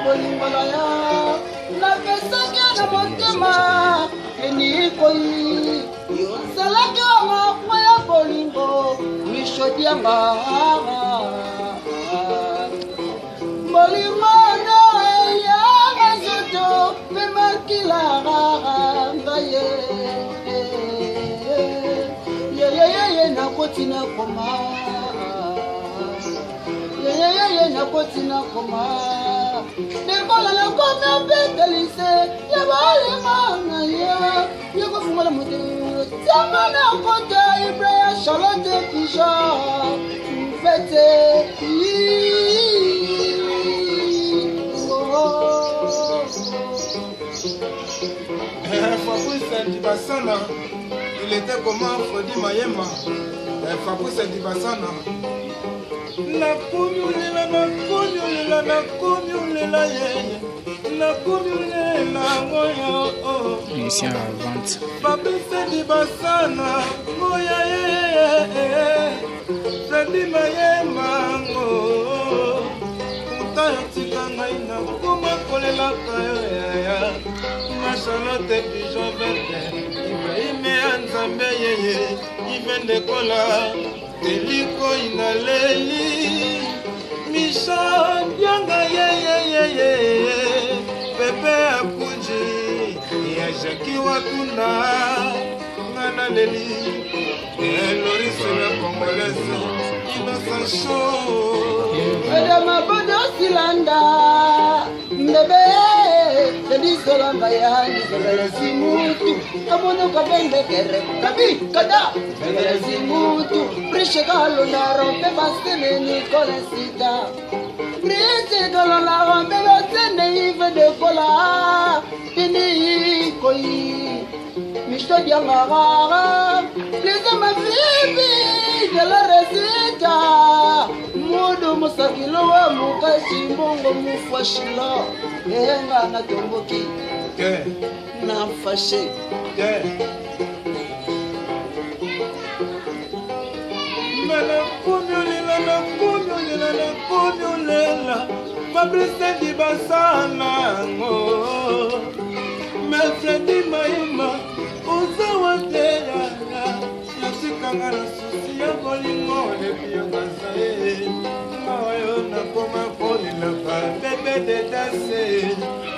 bolingola na pesaki na motema enikoi yosalaki wangakwa ya bolingo mishodianga bolingo na ya mazoto pemakila ngaye ye nakotina koma ye nakotina koma dekola na koma betelise ya balimanga ya kufungula motema tamana kota Ibrahim Charlotte Pisha fete Fabrice Ndibasana, il était comment Fredi Mayema. Fabrice Ndibasana. La commulela, Mission à vente. Fabrice Ndibasana, moya Fredi Mayema, tayo tika ngai na kuma kolela kayo yaya na Charlotte Pigeon verte Ibrahim Nzambe yeye ivende kola teliko inaleli misha yanga yeye pepe akunji ya Jackie Wakunda ngana leli Loris la Congolaise innocent show Madame Bodo Silanda Mbebe Sedi Solanda ya Nizabela Zimutu Kamono kabende kere Kabi kada Nizabela Zimutu Prishe galo na rompe Bastene Nicole Sita Prishe galo na rompe Bastene Ive de Kola Tini Koi Mishto Diangara Lisa Mafibi De la Resita Mudu musakilo wa mukashi mbongo mufashila Enga na tomboki Na fashe Mela kumyolela Fabrice Ndibasana Fredi Mayema Uzawa teya Yasikanga na susi ya bolingo Lepi ya basaye Ngawayo na koma koli la pa Bebe de dase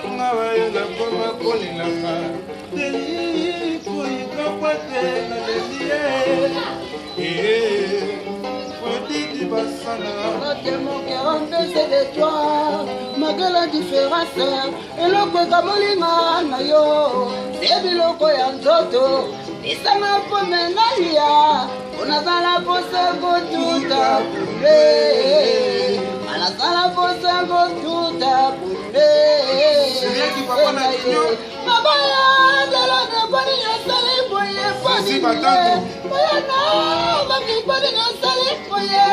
Ngawayo na koma koli la pa Deli koi kakwate na delie Fredi Ndibasana Mon cœur en baisse de toi Malgré la différence Eloko kamolinga na yo Sebiloko ya nzoto Isanga pome na lia Unazala pose gotuta pule Anazala pose gotuta pule Baba ya Dela de bani yasale boye Fasi batatu Boye na Baki bani yasale boye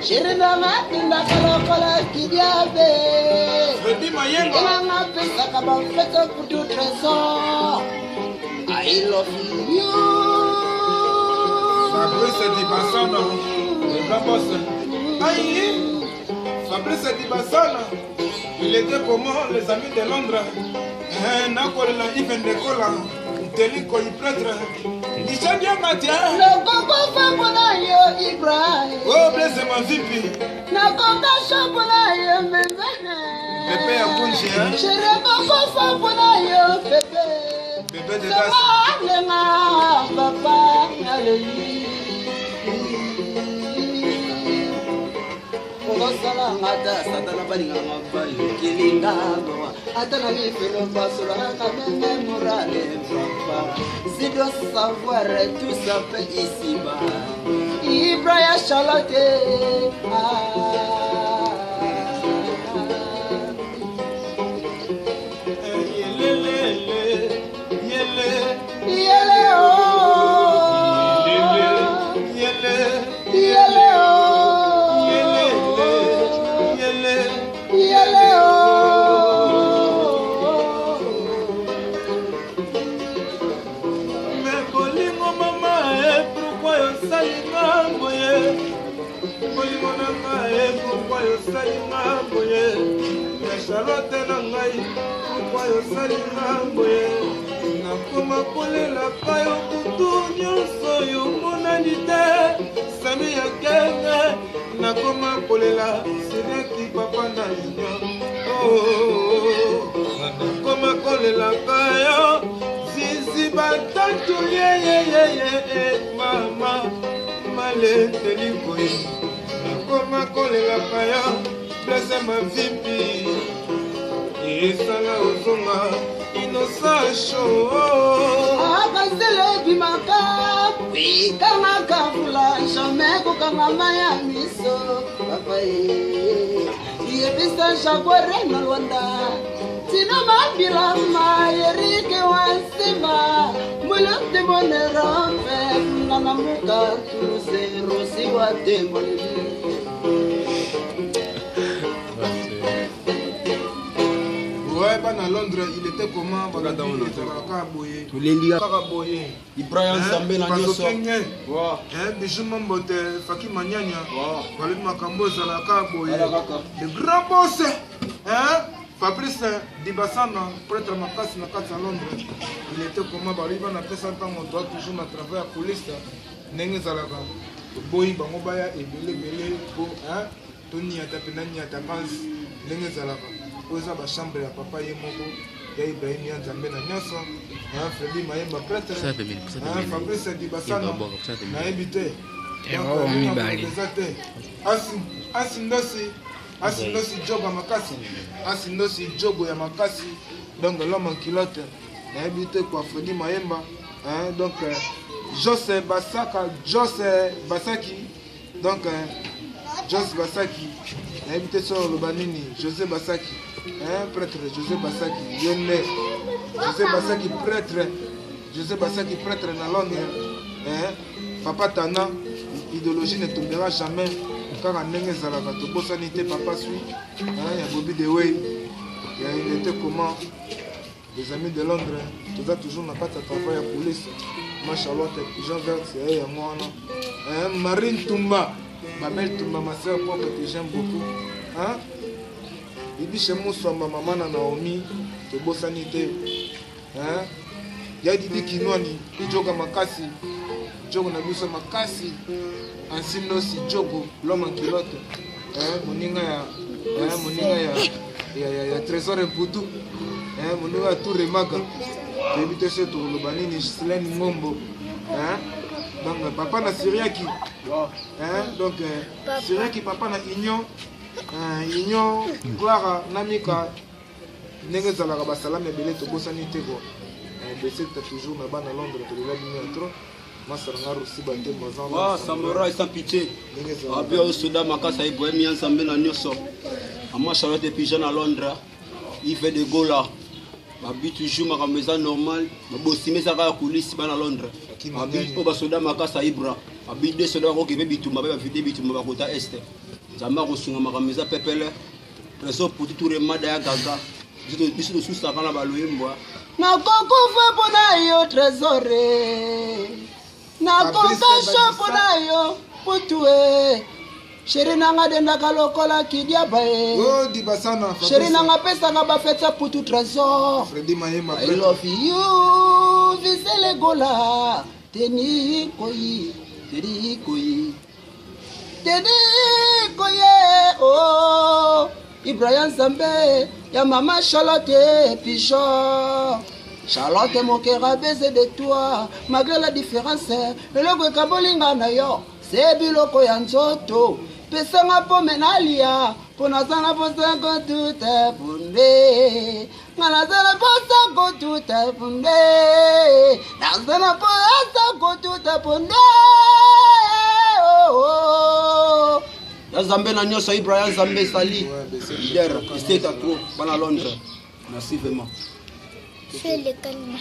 Shirina matinda kala kidiabe Fredi Mayema Ila ngapesa kaba fete kutu trésor I love you Fabrice Ndibasana le grand boss Aïe Fabrice Ndibasana il était comment les amis de Londres Nakola Iven de Kola Teliko y prêtre Nishabia Matia Nakoko fapona yo Ibrahim Oh blesse ma vipi Nakoko shapona yo mbembene Pepe ya kunji Shere koko fapona yo Pepe Bébé de das Sama papa Naleyi Kosala ngata satana balinga mabayo kilinga goa atana mi felo basura na meme morale papa si dois savoir tout ça fait ici bas Ibrahim Charlotte bolingo na ngai pourquoi yosali nga boye ya Charlotte na ngai pourquoi yosali nga boye nakoma kolela payo kutu nyonso yomonani te sami ya kenge nakoma kolela sireki papa na inyo nakoma kolela kayo zizi batatu yeyeyeye mama maleteli koye nakoma kolela kayo blese mavipi esala ozonga inosa sho akazele bimaka wikanga kavula jamais kokanga maya miso papa yebisa jaguare na Rwanda tina mabila mayerike wansima mulute monera fe nana muka tuse rosi wa demoni. Ouais, à Londres, il était comment? Ibrahim Zambé na nyoso. Bijou Mambote, Faki Manyanya. Walid Makambo Zalaka Boye. Le grand boss. Fabrice Dibassana, prêtre Makas Nakats à Londres. Il était comment? Baliban a fait 100 ans, on doit toujours travailler à la police. Nenge Zalaka. Boy Bangobaya et Bele pour Tony Atapenani Atamas. Nenge Zalaka. Oza ba chambre ya papa ye moko ya Ibrahim ya Nzambe na nyoso na Fredi Mayemba prêtre na Fabrice Dibassana na ebite asindosi jogo makasi asindosi jogo ya makasi donc l'homme en culotte na ebite kwa Fredi Mayemba donc Jose Basaki donc Jose Basaki na ebite sur le banini José Basaki prêtre José Basaki Yonne José Basaki prêtre na Londres papa Tana idéologie ne tombera jamais car en ndenge ezalaka tobosani te papa sui ya Bobby de Way il était comment les amis de Londres toza toujours na kati ya travail ya police ma Charlotte Jean Vert ya mwana Marine Tumba ma belle Tumba ma sœur propre que j'aime beaucoup Ibishe Musamba maman na Naomi tobosani te ya Didi Kinwani joga makasi jogo na biso makasi ansino si jogo l'homme en culotte moninga ya trésor Mputu moninga Tour Maga tebite se to lobanini Gislaine Ngombo donc papa na Syriaki donc Syriaki papa na Ignon Clara Namika ndenge zalaka basalami ebele tobosani te ko bese ta toujours na bana Londres to la ligne trop masaranga rusi bande mazan samurai sans pitié abia au Soudan makasa iboemi Nzambe na nyoso ama Charlotte Pigeon à Londres il fait de gola babi toujours makameza normal babosime saka kulisi bana Londres babi po basoda makasa ibra babi de soda ko kebe bitumba ba vide bitumba bakota est Nzambe ko sunga makameza pepele preso pour tout remada ya gaga biso to susa kana baloyembo na kokufa pona yo trésore na kokasha pona yo putue Chéri nanga denda kalokola kidiaba Dibasana Chéri nanga pesa nga bafeta putu trésor Fredi Mayemba I love you visele gola teni koyi oh Ibrahim Zambé ya maman Charlotte Pigeon Charlotte mon cœur a baisé de toi malgré la différence le logo kabolinga na yo c'est biloko ya nzoto pesanga po menalia pona sana posa ko tout punde ngala sana posa ko tout punde na sana posa ko tout punde oh ya Zambé na nyoso Ibrahim Zambé sali leader state à trop bana Londres merci vraiment c'est le calme